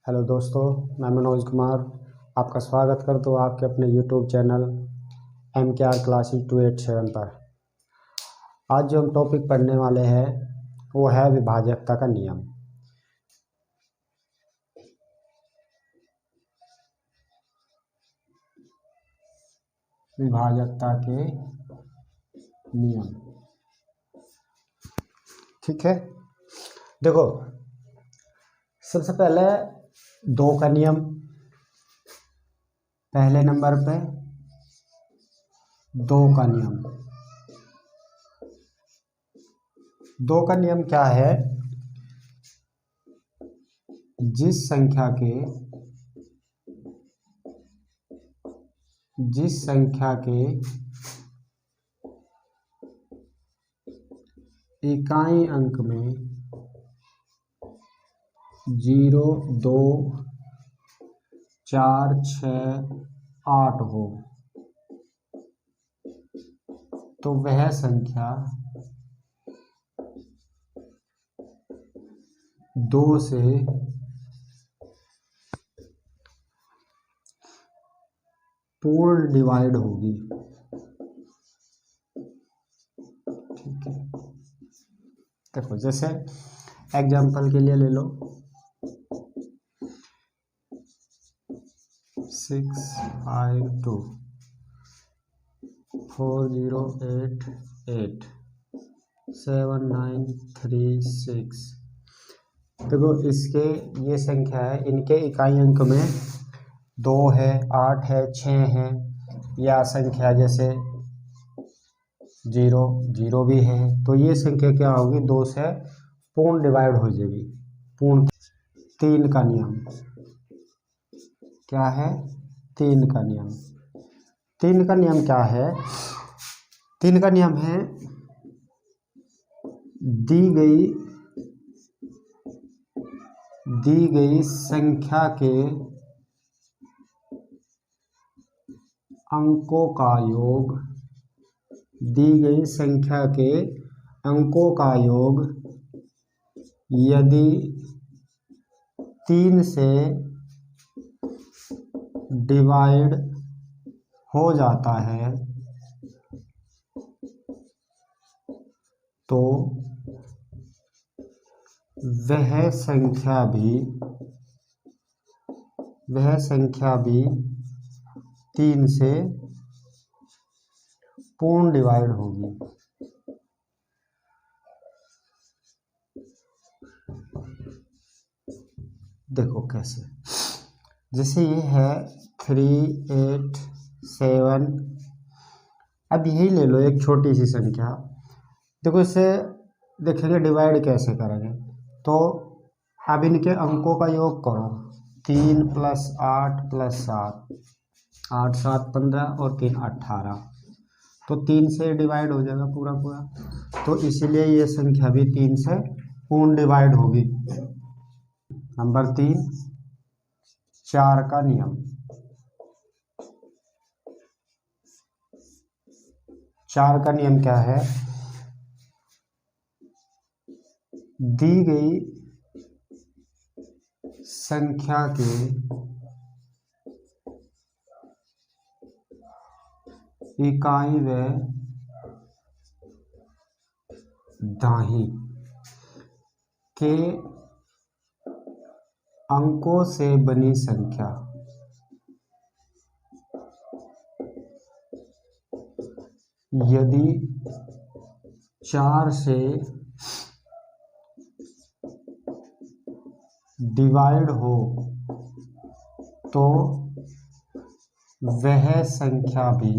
Hello दोस्तों, मैं मनोज कुमार आपका स्वागत करता हूँ आपके अपने यूट्यूब चैनल MKR क्लासेस 287 पर। आज जो हम टॉपिक पढ़ने वाले हैं वो है विभाजकता का नियम। विभाजकता के नियम, ठीक है। देखो, सबसे पहले दो का नियम, पहले नंबर पे दो का नियम। दो का नियम क्या है? जिस संख्या के इकाई अंक में 0, 2, 4, 6, 8 हो तो वह संख्या 2 से पूर्ण डिवाइड होगी, ठीक है। देखो, जैसे एग्जांपल के लिए ले लो 652 4088 7936। देखो, इसके ये संख्या है, इनके इकाई अंक में 2 है, 8 है, 6 है, या संख्या जैसे 0 0 भी है, तो ये संख्या क्या होगी? 2 से पूर्ण डिवाइड हो जाएगी। पूर्ण। 3 का नियम क्या है? 3 का नियम। 3 का नियम क्या है? 3 का नियम है दी गई संख्या के अंकों का योग, दी गई संख्या के अंकों का योग यदि 3 से डिवाइड हो जाता है तो वह संख्या भी 3 से पूर्ण डिवाइड होगी। देखो कैसे, जैसे ये है 387। अब यही ले लो एक छोटी सी संख्या। देखो, इसे देखेंगे डिवाइड कैसे करेंगे। तो अब इनके अंकों का योग करो, 3 + 8 + 7, 8 7 15 और 3 18, तो 3 से डिवाइड हो जाएगा पूरा पूरा। तो इसलिए ये संख्या भी 3 से पूर्ण डिवाइड होगी। नंबर 3, 4 का नियम। 4 का नियम क्या है? दी गई संख्या के इकाई व दाही के अंकों से बनी संख्या यदि 4 से डिवाइड हो तो वह संख्या भी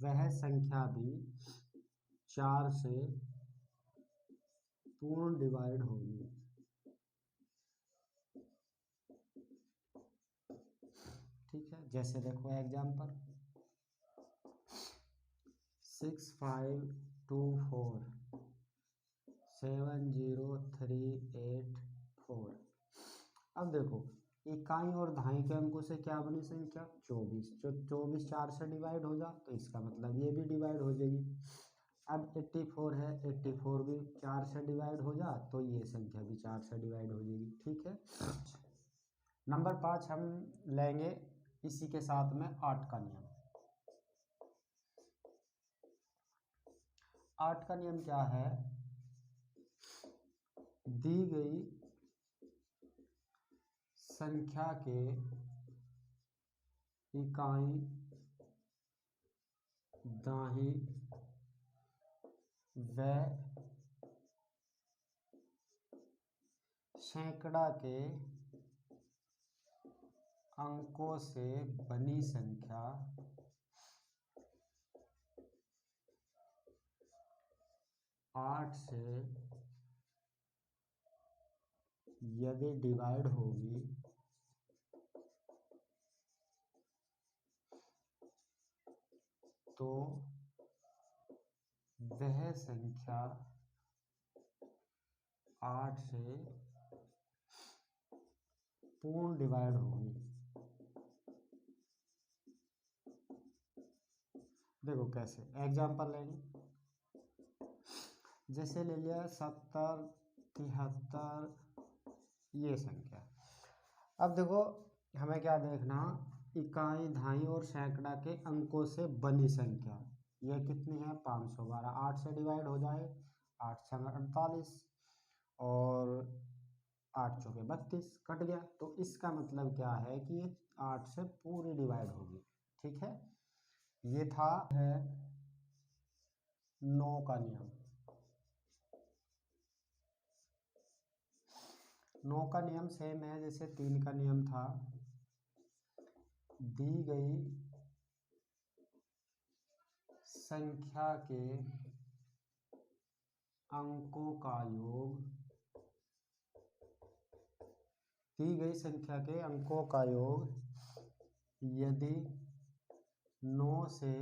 वह संख्या भी 4 से पूर्ण डिवाइड होगी। ठीक है, जैसे देखो एग्जांपल 6524 70384। अब देखो, इकाई और दहाई के अंकों से क्या बनी संख्या 24, जो 24 4 से डिवाइड हो जा तो इसका मतलब ये भी डिवाइड हो जाएगी। अब 84 है, 84 भी 4 से डिवाइड हो जा तो ये संख्या भी 4 से डिवाइड हो जाएगी। ठीक है। नंबर 5 हम लेंगे इसी के साथ में 8 का नियम। 8 का नियम क्या है, दी गई संख्या के इकाई दाही व सैकड़ा के अंकों से बनी संख्या 8 से यदि डिवाइड होगी तो वह संख्या 8 से पूर्ण डिवाइड होगी। देखो कैसे, एग्जाम्पल लेंगे, जैसे ले लिया 70 73 ये संख्या। अब देखो हमें क्या देखना, इकाई दहाई और सैकड़ा के अंकों से बनी संख्या, यह कितनी है 512। 8 से डिवाइड हो जाए, 8 6 48 और 8 चौके 32 कट गया, तो इसका मतलब क्या है कि ये 8 से पूरी डिवाइड होगी। ठीक है, ये था है 9 का नियम। 9 का नियम सेम है जैसे 3 का नियम था, दी गई संख्या के अंकों का योग, दी गई संख्या के अंकों का योग यदि 9 से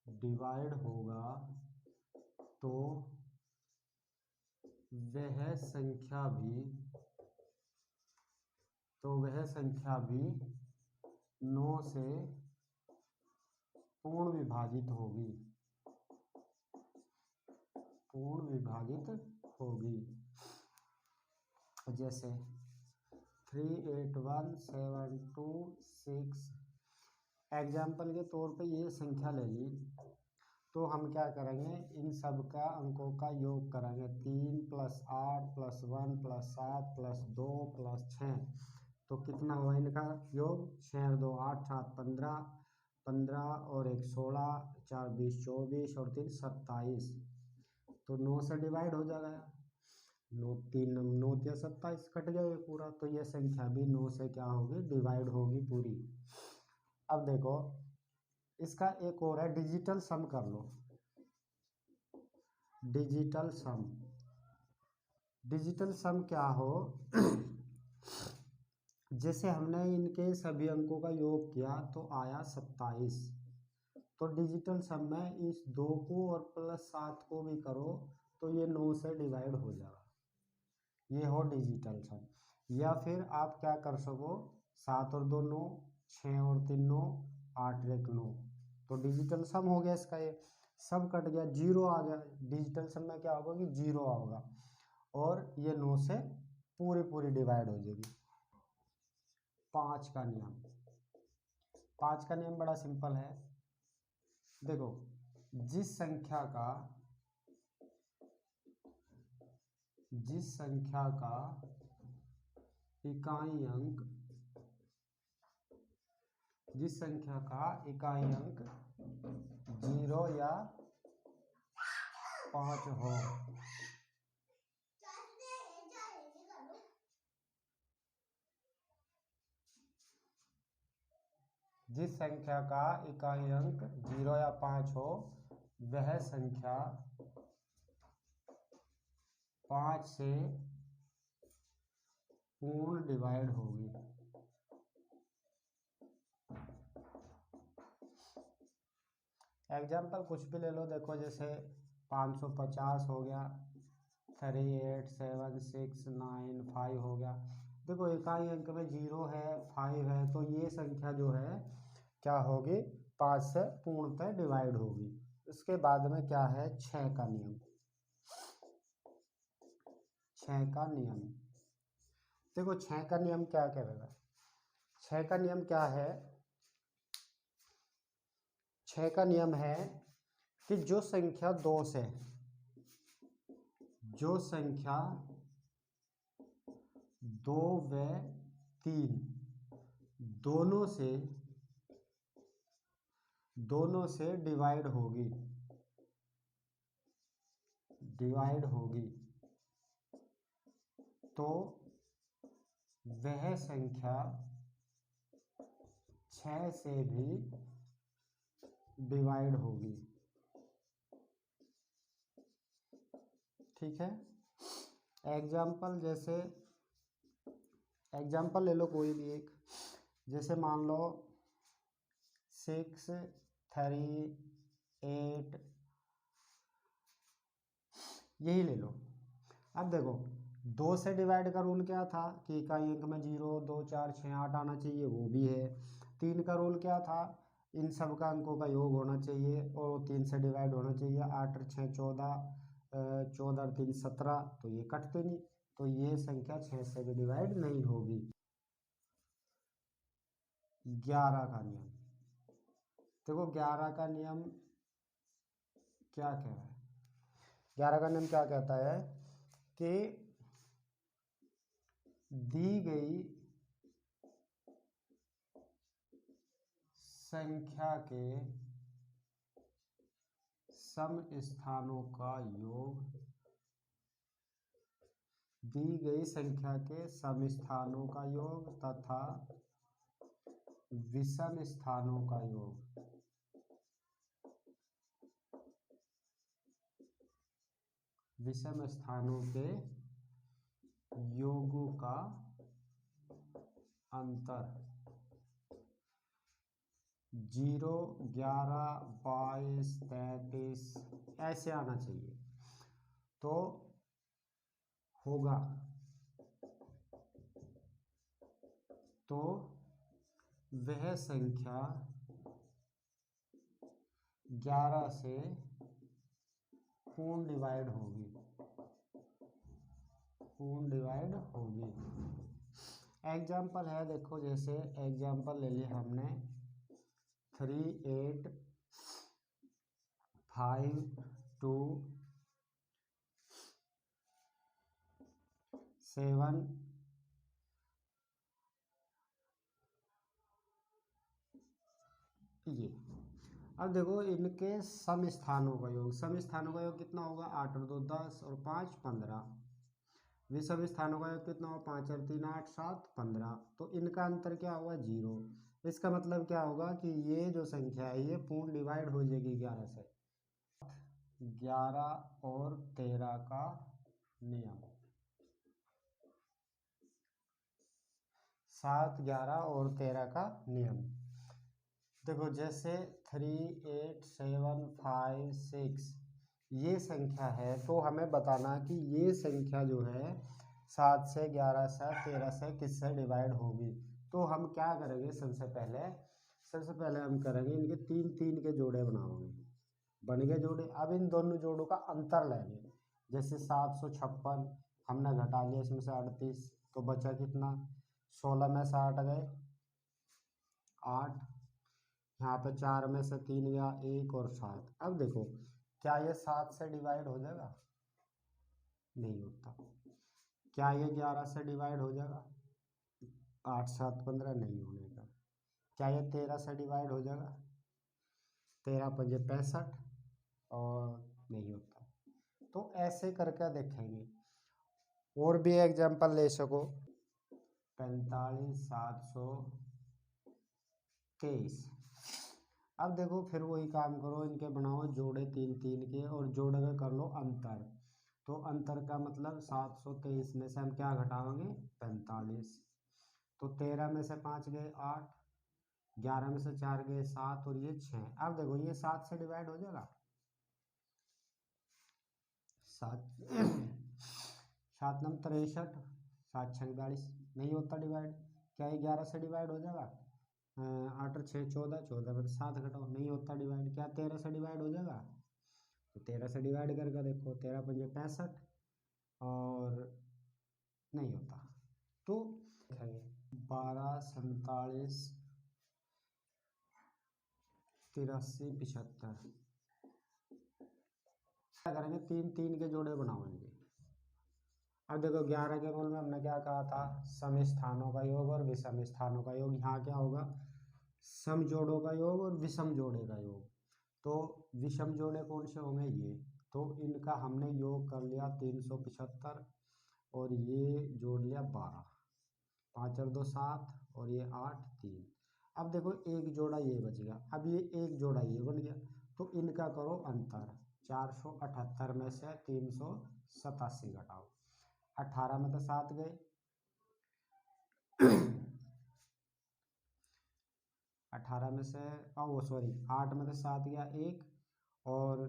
डिवाइड होगा तो वह संख्या भी 9 से पूर्ण विभाजित होगी। जैसे 381 726 एग्जाम्पल के तौर पे ये संख्या ले ली, तो हम क्या करेंगे, इन सब का अंकों का योग करेंगे। 3 + 8 + 1 + 7 + 2 + 6, तो कितना हुआ इनका योग, 6 और 2 8 7 15 15 और 1 16 4 20 24 और 3 27, तो 9 से डिवाइड हो जाएगा। 9 3 9 या 27 कट जाएगा पूरा, तो यह संख्या भी 9 से क्या होगी, डिवाइड होगी पूरी। अब देखो इसका एक और है, डिजिटल सम कर लो। डिजिटल सम क्या हो जैसे हमने इनके सभी अंकों का योग किया तो आया 27, तो डिजिटल सम में इस 2 को और +7 को भी करो तो ये 9 से डिवाइड हो जाएगा। ये हो डिजिटल सम। या फिर आप क्या कर सको, 7 और 2 9, 6 और 3 9, 8 1 9, तो डिजिटल सम हो गया इसका। ये सब कट गया, 0 आ गया। डिजिटल सम में क्या होगा कि 0 होगा और ये 9 से पूरी डिवाइड हो जाएगी। 5 का नियम, 5 का नियम बड़ा सिंपल है। देखो जिस संख्या का इकाई अंक 0 या 5 हो, जिस संख्या का इकाई अंक 0 या 5 हो, वह संख्या 5 से पूर्ण डिवाइड होगी। एग्जाम्पल कुछ भी ले लो, देखो जैसे 550 हो गया, 38765 हो गया। देखो इकाई अंक में 0 है 5 है, तो ये संख्या जो है क्या होगी, 5 से पूर्णतः डिवाइड होगी। इसके बाद में क्या है, 6 का नियम। 6 का नियम, देखो 6 का नियम क्या करेगा, 6 का नियम क्या है, 6 का नियम है कि जो संख्या 2 से, जो संख्या 2 व 3 दोनों से डिवाइड होगी, तो वह संख्या 6 से भी डिवाइड होगी। ठीक है, एग्जाम्पल जैसे एग्जाम्पल ले लो कोई भी एक, जैसे मान लो 6 3 8, यही ले लो। अब देखो 2 से डिवाइड का रूल क्या था कि इकाई अंक में 0 2 4 6 8 आना चाहिए, वो भी है। 3 का रूल क्या था, इन सब का अंकों का योग होना चाहिए और 3 से डिवाइड होना चाहिए। 8 और 6 14, 14 और 3 17, तो ये कटते नहीं, तो ये संख्या 6 से भी डिवाइड नहीं होगी। 11 का नियम, देखो 11 का नियम क्या कह रहा है, 11 का नियम क्या कहता है कि दी गई संख्या के सम स्थानों का योग, दी गई संख्या के सम स्थानों का योग तथा विषम स्थानों का योग, विषम स्थानों के योगों का अंतर 0 11 22 33 ऐसे आना चाहिए, तो होगा, तो वह संख्या 11 से पूर्ण डिवाइड होगी, पूर्ण डिवाइड होगी। एग्जाम्पल है, देखो जैसे एग्जाम्पल ले लिया हमने 3 8 5 2 7 ये। अब देखो इनके सम स्थानों का योग, सम स्थानों का योग कितना होगा, 8 और 2 10 और 5 15। विषम स्थानों का योग कितना होगा, 5 और 3 8 7 15, तो इनका अंतर क्या होगा, 0। इसका मतलब क्या होगा कि ये जो संख्या है ये पूर्ण डिवाइड हो जाएगी 11 से। 11 और 13 का नियम, 7 11 और 13 का नियम, देखो जैसे 3 8 7 5 6 ये संख्या है, तो हमें बताना कि ये संख्या जो है 7 से 11 से 13 से किससे डिवाइड होगी। तो हम क्या करेंगे, सबसे पहले हम करेंगे इनके 3 3 के जोड़े बनाओगे, बन गए जोड़े। अब इन दोनों जोड़ों का अंतर लेंगे, जैसे 756 हमने घटा लिया इसमें से 38, तो बचा कितना, 16 में से 8 गए 8, यहाँ पे 4 में से 3 गया 1 और 7। अब देखो क्या ये 7 से डिवाइड हो जाएगा, नहीं होता। क्या ये 11 से डिवाइड हो जाएगा, 8 7 15 नहीं होने का। क्या ये 13 से डिवाइड हो जाएगा, 13 5 65 और नहीं होता। तो ऐसे करके देखेंगे, और भी एग्जांपल ले सको, 45 723। अब देखो फिर वही काम करो, इनके बनाओ जोड़े 3 3 के और जोड़ के कर लो अंतर। तो अंतर का मतलब 723 में से हम क्या घटाएंगे, 45, तो 13 में से 5 गए 8, 11 में से 4 गए 7 और ये 6। अब देखो ये 7 से डिवाइड हो जाएगा, 7 7 नम 63, 7 छः 42, नहीं होता डिवाइड। क्या ये 11 से डिवाइड हो जाएगा? 8 और 6 14, 14 में 7 घटाओ, नहीं होता डिवाइड। क्या 13 से डिवाइड हो जाएगा? तो 13 से डिवाइड करके देखो, 13 पंजे 65 और नहीं होता। तो 12 47 83 75 क्या करेंगे? 3 3 के जोड़े बनाएंगे। अब देखो 11 के रूल में हमने क्या कहा था? सम स्थानों का योग और विषम स्थानों का योग। यहाँ क्या होगा? सम जोड़ों का योग और विषम जोड़े का योग। तो विषम जोड़े कौन से होंगे? ये। तो इनका हमने योग कर लिया 375 और ये जोड़ लिया 12, 5 और 2 7 और ये 8 3। अब देखो एक जोड़ा ये बच गया, अब ये एक जोड़ा ये बन गया, तो इनका करो अंतर। 478 में से 387 घटाओ, 18 में तो 7 गए 18 में से वो सॉरी 8 में से 7 गया 1 और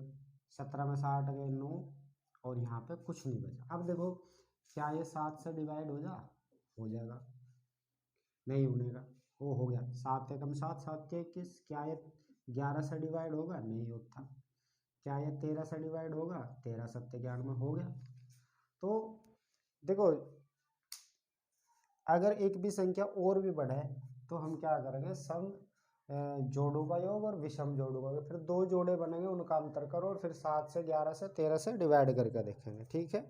17 में से 8 गए 9 और यहाँ पे कुछ नहीं बचा। अब देखो क्या ये 7 से डिवाइड हो जाएगा? नहीं होने का। वो हो गया 7 एकम 7, 7 के 21। क्या ये 11 से डिवाइड होगा? नहीं होता। क्या ये 13 से डिवाइड होगा? 13 7 11 में हो गया। तो देखो अगर एक भी संख्या और भी बढ़े तो हम क्या करेंगे? सम जोड़ों का योग और विषम जोड़ों का योग, फिर 2 जोड़े बनेंगे, उनका अंतर करो और फिर 7 से 11 से 13 से डिवाइड करके देखेंगे। ठीक है।